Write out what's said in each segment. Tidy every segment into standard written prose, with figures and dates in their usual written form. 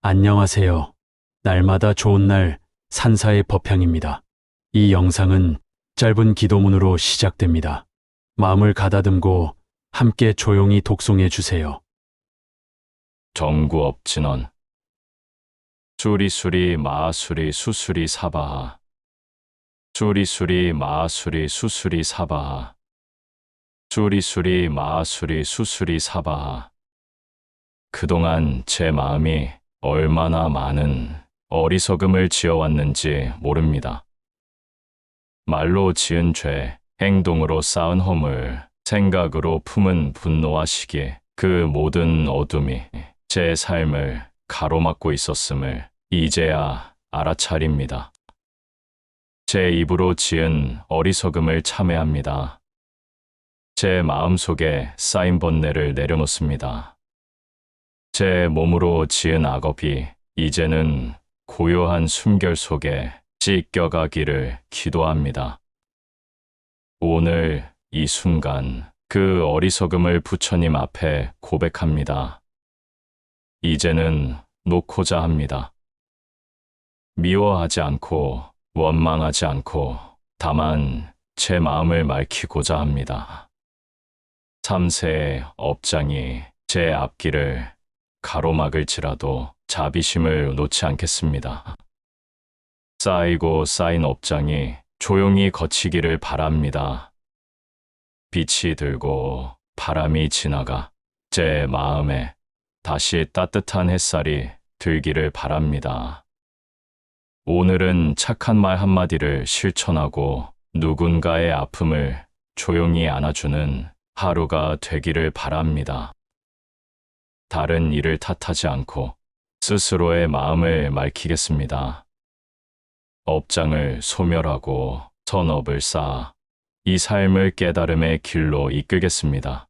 안녕하세요. 날마다 좋은 날 산사의 법향입니다. 이 영상은 짧은 기도문으로 시작됩니다. 마음을 가다듬고 함께 조용히 독송해 주세요. 정구업진원 수리수리 마수리 수수리 사바하 수리수리 마수리 수수리 사바하 수리수리 마수리 수수리 사바하. 그동안 제 마음이 얼마나 많은 어리석음을 지어왔는지 모릅니다. 말로 지은 죄, 행동으로 쌓은 허물, 생각으로 품은 분노와 시기, 그 모든 어둠이 제 삶을 가로막고 있었음을 이제야 알아차립니다. 제 입으로 지은 어리석음을 참회합니다. 제 마음속에 쌓인 번뇌를 내려놓습니다. 제 몸으로 지은 악업이 이제는 고요한 숨결 속에 찢겨가기를 기도합니다. 오늘 이 순간 그 어리석음을 부처님 앞에 고백합니다. 이제는 놓고자 합니다. 미워하지 않고 원망하지 않고 다만 제 마음을 맑히고자 합니다. 3세의 업장이 제 앞길을 가로막을지라도 자비심을 놓지 않겠습니다. 쌓이고 쌓인 업장이 조용히 거치기를 바랍니다. 빛이 들고 바람이 지나가 제 마음에 다시 따뜻한 햇살이 들기를 바랍니다. 오늘은 착한 말 한마디를 실천하고 누군가의 아픔을 조용히 안아주는 하루가 되기를 바랍니다. 다른 일을 탓하지 않고 스스로의 마음을 맑히겠습니다. 업장을 소멸하고 선업을 쌓아 이 삶을 깨달음의 길로 이끌겠습니다.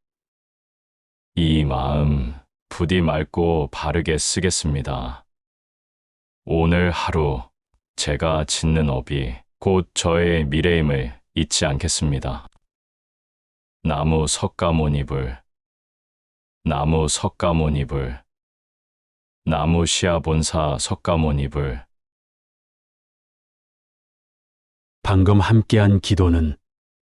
이 마음 부디 맑고 바르게 쓰겠습니다. 오늘 하루 제가 짓는 업이 곧 저의 미래임을 잊지 않겠습니다. 나무 석가모니불, 나무 석가모니불, 나무 시아본사 석가모니불. 방금 함께한 기도는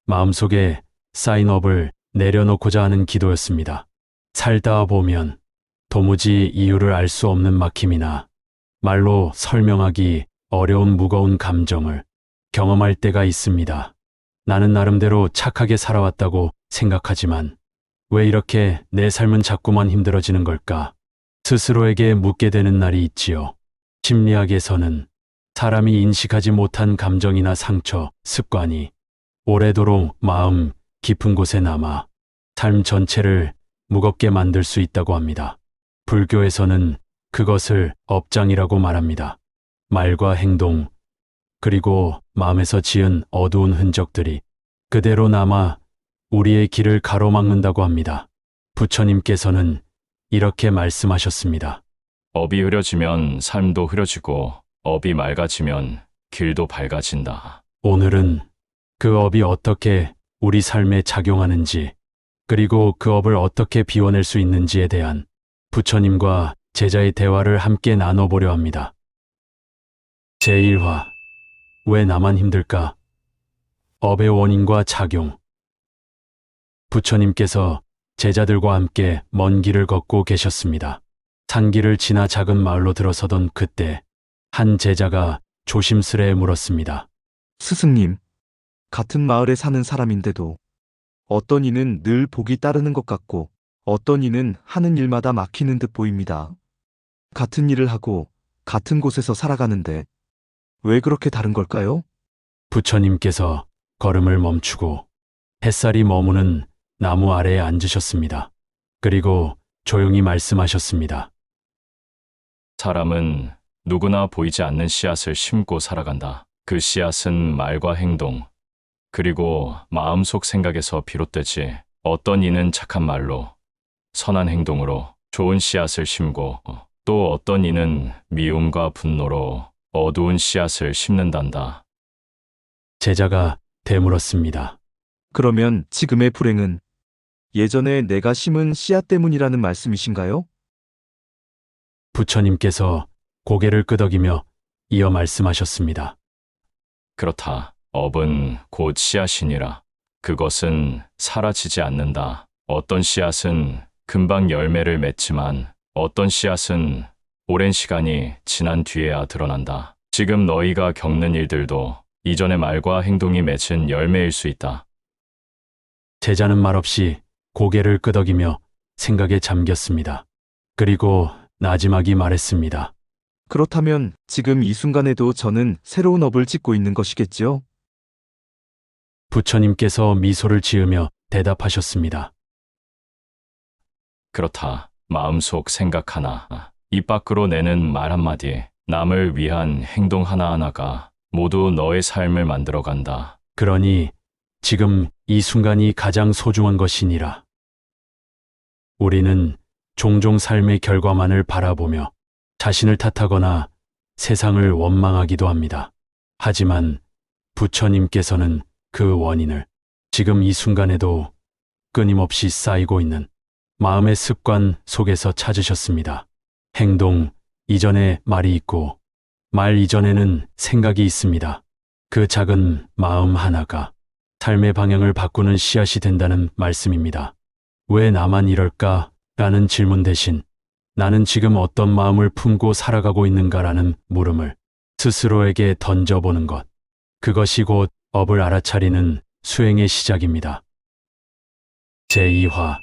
마음속에 쌓인 업을 내려놓고자 하는 기도였습니다. 살다 보면 도무지 이유를 알 수 없는 막힘이나 말로 설명하기 어려운 무거운 감정을 경험할 때가 있습니다. 나는 나름대로 착하게 살아왔다고 생각하지만 왜 이렇게 내 삶은 자꾸만 힘들어지는 걸까? 스스로에게 묻게 되는 날이 있지요. 심리학에서는 사람이 인식하지 못한 감정이나 상처, 습관이 오래도록 마음 깊은 곳에 남아 삶 전체를 무겁게 만들 수 있다고 합니다. 불교에서는 그것을 업장이라고 말합니다. 말과 행동, 그리고 마음에서 지은 어두운 흔적들이 그대로 남아 우리의 길을 가로막는다고 합니다. 부처님께서는 이렇게 말씀하셨습니다. 업이 흐려지면 삶도 흐려지고 업이 맑아지면 길도 밝아진다. 오늘은 그 업이 어떻게 우리 삶에 작용하는지, 그리고 그 업을 어떻게 비워낼 수 있는지에 대한 부처님과 제자의 대화를 함께 나눠보려 합니다. 제1화, 왜 나만 힘들까? 업의 원인과 작용. 부처님께서 제자들과 함께 먼 길을 걷고 계셨습니다. 산길을 지나 작은 마을로 들어서던 그때 한 제자가 조심스레 물었습니다. 스승님, 같은 마을에 사는 사람인데도 어떤 이는 늘 복이 따르는 것 같고 어떤 이는 하는 일마다 막히는 듯 보입니다. 같은 일을 하고 같은 곳에서 살아가는데 왜 그렇게 다른 걸까요? 부처님께서 걸음을 멈추고 햇살이 머무는 나무 아래에 앉으셨습니다. 그리고 조용히 말씀하셨습니다. 사람은 누구나 보이지 않는 씨앗을 심고 살아간다. 그 씨앗은 말과 행동, 그리고 마음속 생각에서 비롯되지. 어떤 이는 착한 말로, 선한 행동으로 좋은 씨앗을 심고 또 어떤 이는 미움과 분노로 어두운 씨앗을 심는단다. 제자가 되물었습니다. 그러면 지금의 불행은 예전에 내가 심은 씨앗 때문이라는 말씀이신가요? 부처님께서 고개를 끄덕이며 이어 말씀하셨습니다. 그렇다. 업은 곧 씨앗이니라. 그것은 사라지지 않는다. 어떤 씨앗은 금방 열매를 맺지만 어떤 씨앗은 오랜 시간이 지난 뒤에야 드러난다. 지금 너희가 겪는 일들도 이전의 말과 행동이 맺은 열매일 수 있다. 제자는 말없이 고개를 끄덕이며 생각에 잠겼습니다. 그리고 나지막이 말했습니다. 그렇다면 지금 이 순간에도 저는 새로운 업을 짓고 있는 것이겠지요? 부처님께서 미소를 지으며 대답하셨습니다. 그렇다. 마음속 생각 하나, 입 밖으로 내는 말 한마디, 남을 위한 행동 하나하나가 모두 너의 삶을 만들어간다. 그러니 지금 이 순간이 가장 소중한 것이니라. 우리는 종종 삶의 결과만을 바라보며 자신을 탓하거나 세상을 원망하기도 합니다. 하지만 부처님께서는 그 원인을 지금 이 순간에도 끊임없이 쌓이고 있는 마음의 습관 속에서 찾으셨습니다. 행동 이전에 말이 있고 말 이전에는 생각이 있습니다. 그 작은 마음 하나가 삶의 방향을 바꾸는 씨앗이 된다는 말씀입니다. 왜 나만 이럴까? 라는 질문 대신 나는 지금 어떤 마음을 품고 살아가고 있는가라는 물음을 스스로에게 던져보는 것. 그것이 곧 업을 알아차리는 수행의 시작입니다. 제2화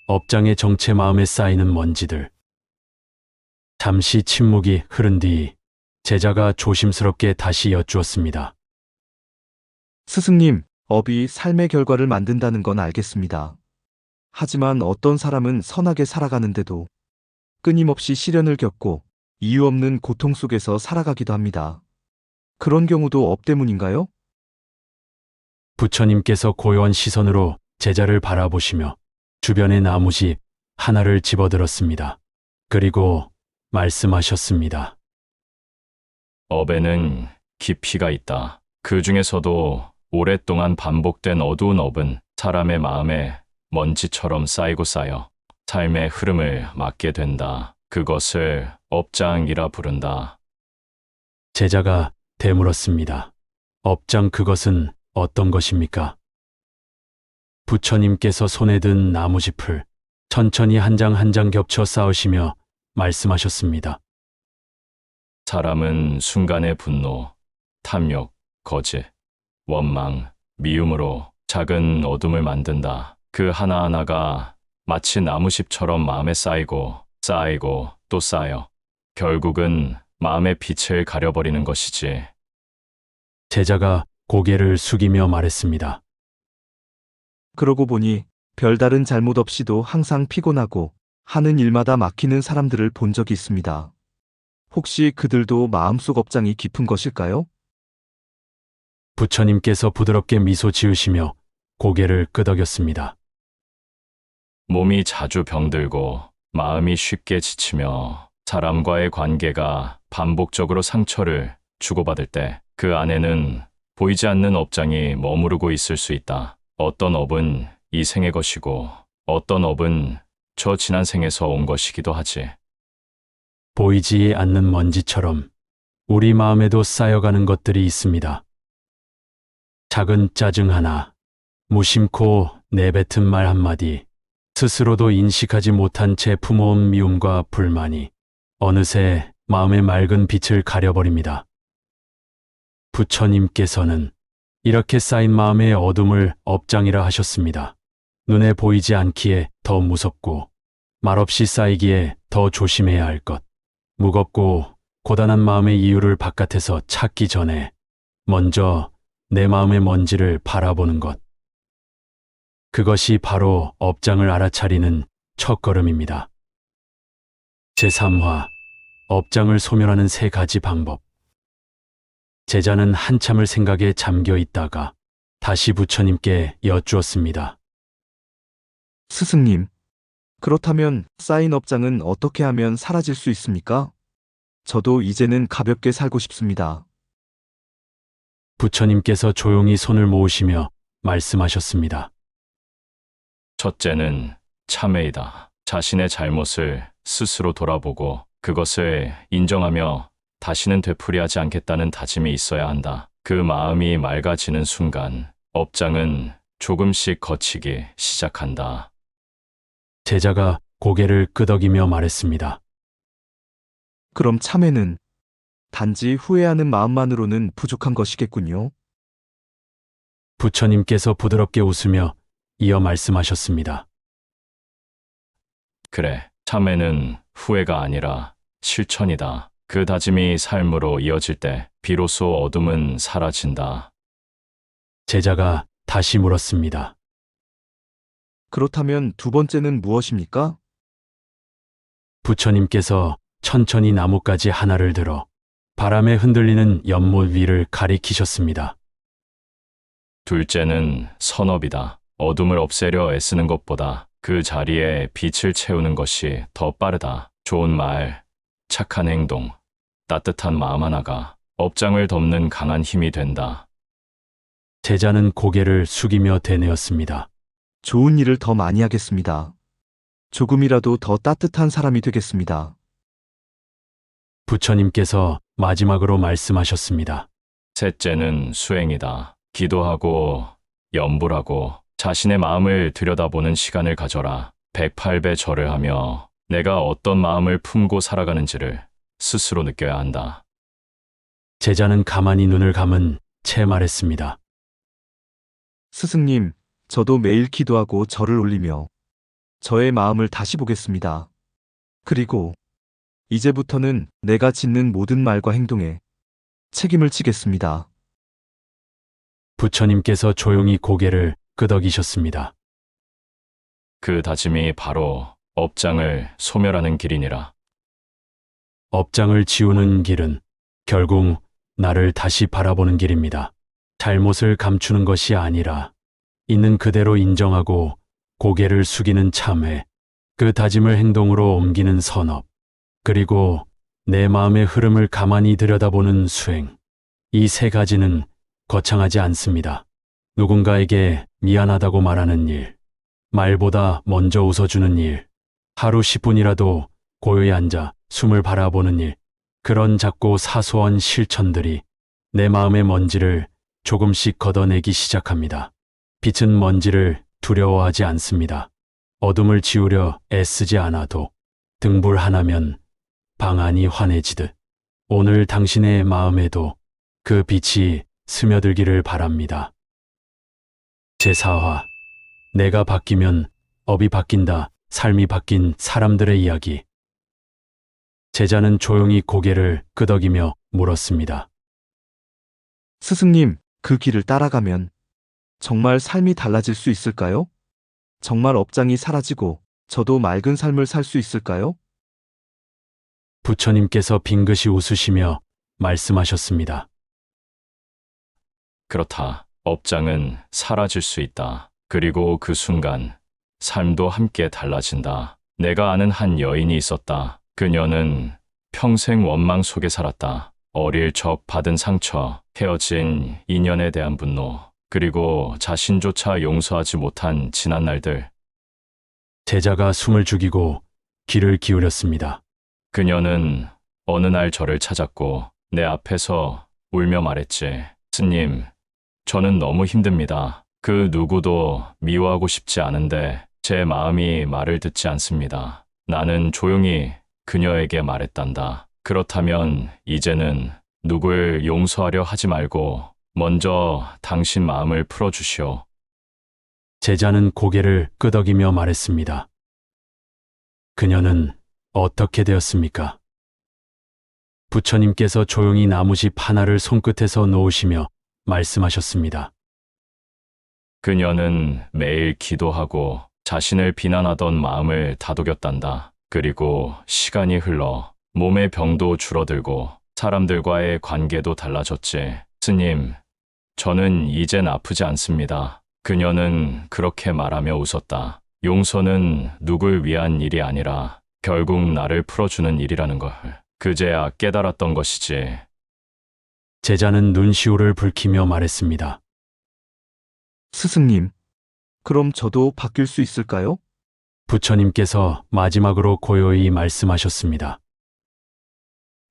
업장의 정체 마음에 쌓이는 먼지들. 잠시 침묵이 흐른 뒤 제자가 조심스럽게 다시 여쭈었습니다. 스승님, 업이 삶의 결과를 만든다는 건 알겠습니다. 하지만 어떤 사람은 선하게 살아가는데도 끊임없이 시련을 겪고 이유 없는 고통 속에서 살아가기도 합니다. 그런 경우도 업 때문인가요? 부처님께서 고요한 시선으로 제자를 바라보시며 주변의 나무집 하나를 집어들었습니다. 그리고 말씀하셨습니다. 업에는 깊이가 있다. 그 중에서도 오랫동안 반복된 어두운 업은 사람의 마음에 먼지처럼 쌓이고 쌓여 삶의 흐름을 막게 된다. 그것을 업장이라 부른다. 제자가 되물었습니다. 업장 그것은 어떤 것입니까? 부처님께서 손에 든 나무짚을 천천히 한 장 한 장 겹쳐 쌓으시며 말씀하셨습니다. 사람은 순간의 분노, 탐욕, 거짓, 원망, 미움으로 작은 어둠을 만든다. 그 하나하나가 마치 나무십처럼 마음에 쌓이고 쌓이고 또 쌓여 결국은 마음의 빛을 가려버리는 것이지. 제자가 고개를 숙이며 말했습니다. 그러고 보니 별다른 잘못 없이도 항상 피곤하고 하는 일마다 막히는 사람들을 본 적이 있습니다. 혹시 그들도 마음속 업장이 깊은 것일까요? 부처님께서 부드럽게 미소 지으시며 고개를 끄덕였습니다. 몸이 자주 병들고 마음이 쉽게 지치며 사람과의 관계가 반복적으로 상처를 주고받을 때 그 안에는 보이지 않는 업장이 머무르고 있을 수 있다. 어떤 업은 이 생의 것이고 어떤 업은 저 지난 생에서 온 것이기도 하지. 보이지 않는 먼지처럼 우리 마음에도 쌓여가는 것들이 있습니다. 작은 짜증 하나, 무심코 내뱉은 말 한마디, 스스로도 인식하지 못한 채 품어온 미움과 불만이 어느새 마음의 맑은 빛을 가려버립니다. 부처님께서는 이렇게 쌓인 마음의 어둠을 업장이라 하셨습니다. 눈에 보이지 않기에 더 무섭고 말없이 쌓이기에 더 조심해야 할 것. 무겁고 고단한 마음의 이유를 바깥에서 찾기 전에 먼저 내 마음의 먼지를 바라보는 것. 그것이 바로 업장을 알아차리는 첫걸음입니다. 제3화 업장을 소멸하는 3가지 방법. 제자는 한참을 생각에 잠겨 있다가 다시 부처님께 여쭈었습니다. 스승님, 그렇다면 쌓인 업장은 어떻게 하면 사라질 수 있습니까? 저도 이제는 가볍게 살고 싶습니다. 부처님께서 조용히 손을 모으시며 말씀하셨습니다. 첫째는 참회이다. 자신의 잘못을 스스로 돌아보고 그것을 인정하며 다시는 되풀이하지 않겠다는 다짐이 있어야 한다. 그 마음이 맑아지는 순간 업장은 조금씩 거치기 시작한다. 제자가 고개를 끄덕이며 말했습니다. 그럼 참회는 단지 후회하는 마음만으로는 부족한 것이겠군요. 부처님께서 부드럽게 웃으며 이어 말씀하셨습니다. 그래, 참회는 후회가 아니라 실천이다. 그 다짐이 삶으로 이어질 때 비로소 어둠은 사라진다. 제자가 다시 물었습니다. 그렇다면 두 번째는 무엇입니까? 부처님께서 천천히 나뭇가지 하나를 들어 바람에 흔들리는 연못 위를 가리키셨습니다. 둘째는 선업이다. 어둠을 없애려 애쓰는 것보다 그 자리에 빛을 채우는 것이 더 빠르다. 좋은 말, 착한 행동, 따뜻한 마음 하나가 업장을 덮는 강한 힘이 된다. 제자는 고개를 숙이며 되뇌었습니다. 좋은 일을 더 많이 하겠습니다. 조금이라도 더 따뜻한 사람이 되겠습니다. 부처님께서 마지막으로 말씀하셨습니다. 셋째는 수행이다. 기도하고 염불하고 자신의 마음을 들여다보는 시간을 가져라. 108배 절을 하며 내가 어떤 마음을 품고 살아가는지를 스스로 느껴야 한다. 제자는 가만히 눈을 감은 채 말했습니다. 스승님, 저도 매일 기도하고 절을 올리며 저의 마음을 다시 보겠습니다. 그리고 이제부터는 내가 짓는 모든 말과 행동에 책임을 지겠습니다. 부처님께서 조용히 고개를 끄덕이셨습니다. 그 다짐이 바로 업장을 소멸하는 길이니라. 업장을 지우는 길은 결국 나를 다시 바라보는 길입니다. 잘못을 감추는 것이 아니라 있는 그대로 인정하고 고개를 숙이는 참회, 그 다짐을 행동으로 옮기는 선업, 그리고 내 마음의 흐름을 가만히 들여다보는 수행. 이 세 가지는 거창하지 않습니다. 누군가에게 미안하다고 말하는 일, 말보다 먼저 웃어주는 일, 하루 10분이라도 고요히 앉아 숨을 바라보는 일, 그런 작고 사소한 실천들이 내 마음의 먼지를 조금씩 걷어내기 시작합니다. 빛은 먼지를 두려워하지 않습니다. 어둠을 지우려 애쓰지 않아도 등불 하나면 방 안이 환해지듯 오늘 당신의 마음에도 그 빛이 스며들기를 바랍니다. 제4화 내가 바뀌면 업이 바뀐다. 삶이 바뀐 사람들의 이야기. 제자는 조용히 고개를 끄덕이며 물었습니다. 스승님, 그 길을 따라가면 정말 삶이 달라질 수 있을까요? 정말 업장이 사라지고 저도 맑은 삶을 살 수 있을까요? 부처님께서 빙긋이 웃으시며 말씀하셨습니다. 그렇다. 업장은 사라질 수 있다. 그리고 그 순간 삶도 함께 달라진다. 내가 아는 한 여인이 있었다. 그녀는 평생 원망 속에 살았다. 어릴 적 받은 상처, 헤어진 인연에 대한 분노, 그리고 자신조차 용서하지 못한 지난 날들. 제자가 숨을 죽이고 귀를 기울였습니다. 그녀는 어느 날 저를 찾았고 내 앞에서 울며 말했지. 스님, 저는 너무 힘듭니다. 그 누구도 미워하고 싶지 않은데 제 마음이 말을 듣지 않습니다. 나는 조용히 그녀에게 말했단다. 그렇다면 이제는 누굴 용서하려 하지 말고 먼저 당신 마음을 풀어주시오. 제자는 고개를 끄덕이며 말했습니다. 그녀는 어떻게 되었습니까? 부처님께서 조용히 나무집 하나를 손끝에서 놓으시며 말씀하셨습니다. 그녀는 매일 기도하고 자신을 비난하던 마음을 다독였단다. 그리고 시간이 흘러 몸의 병도 줄어들고 사람들과의 관계도 달라졌지. 스님, 저는 이젠 아프지 않습니다. 그녀는 그렇게 말하며 웃었다. 용서는 누굴 위한 일이 아니라 결국 나를 풀어주는 일이라는 걸 그제야 깨달았던 것이지. 제자는 눈시울을 붉히며 말했습니다. 스승님, 그럼 저도 바뀔 수 있을까요? 부처님께서 마지막으로 고요히 말씀하셨습니다.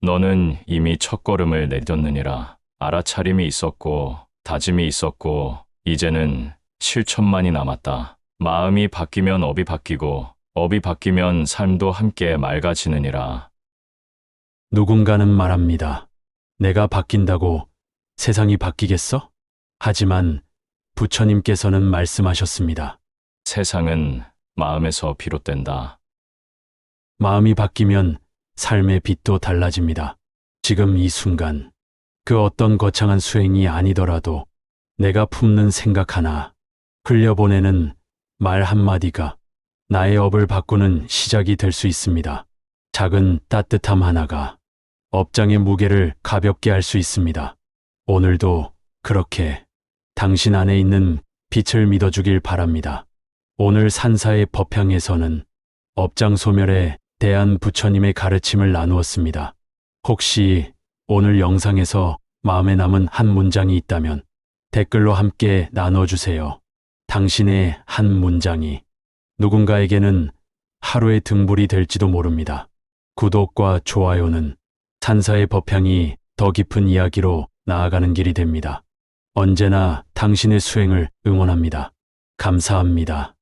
너는 이미 첫걸음을 내딛었느니라. 알아차림이 있었고 다짐이 있었고 이제는 실천만이 남았다. 마음이 바뀌면 업이 바뀌고 업이 바뀌면 삶도 함께 맑아지느니라. 누군가는 말합니다. 내가 바뀐다고 세상이 바뀌겠어? 하지만 부처님께서는 말씀하셨습니다. 세상은 마음에서 비롯된다. 마음이 바뀌면 삶의 빛도 달라집니다. 지금 이 순간, 그 어떤 거창한 수행이 아니더라도 내가 품는 생각 하나, 흘려보내는 말 한마디가 나의 업을 바꾸는 시작이 될 수 있습니다. 작은 따뜻함 하나가 업장의 무게를 가볍게 할 수 있습니다. 오늘도 그렇게 당신 안에 있는 빛을 믿어주길 바랍니다. 오늘 산사의 법향에서는 업장 소멸에 대한 부처님의 가르침을 나누었습니다. 혹시 오늘 영상에서 마음에 남은 한 문장이 있다면 댓글로 함께 나눠주세요. 당신의 한 문장이 누군가에게는 하루의 등불이 될지도 모릅니다. 구독과 좋아요는 산사의 법향이 더 깊은 이야기로 나아가는 길이 됩니다. 언제나 당신의 수행을 응원합니다. 감사합니다.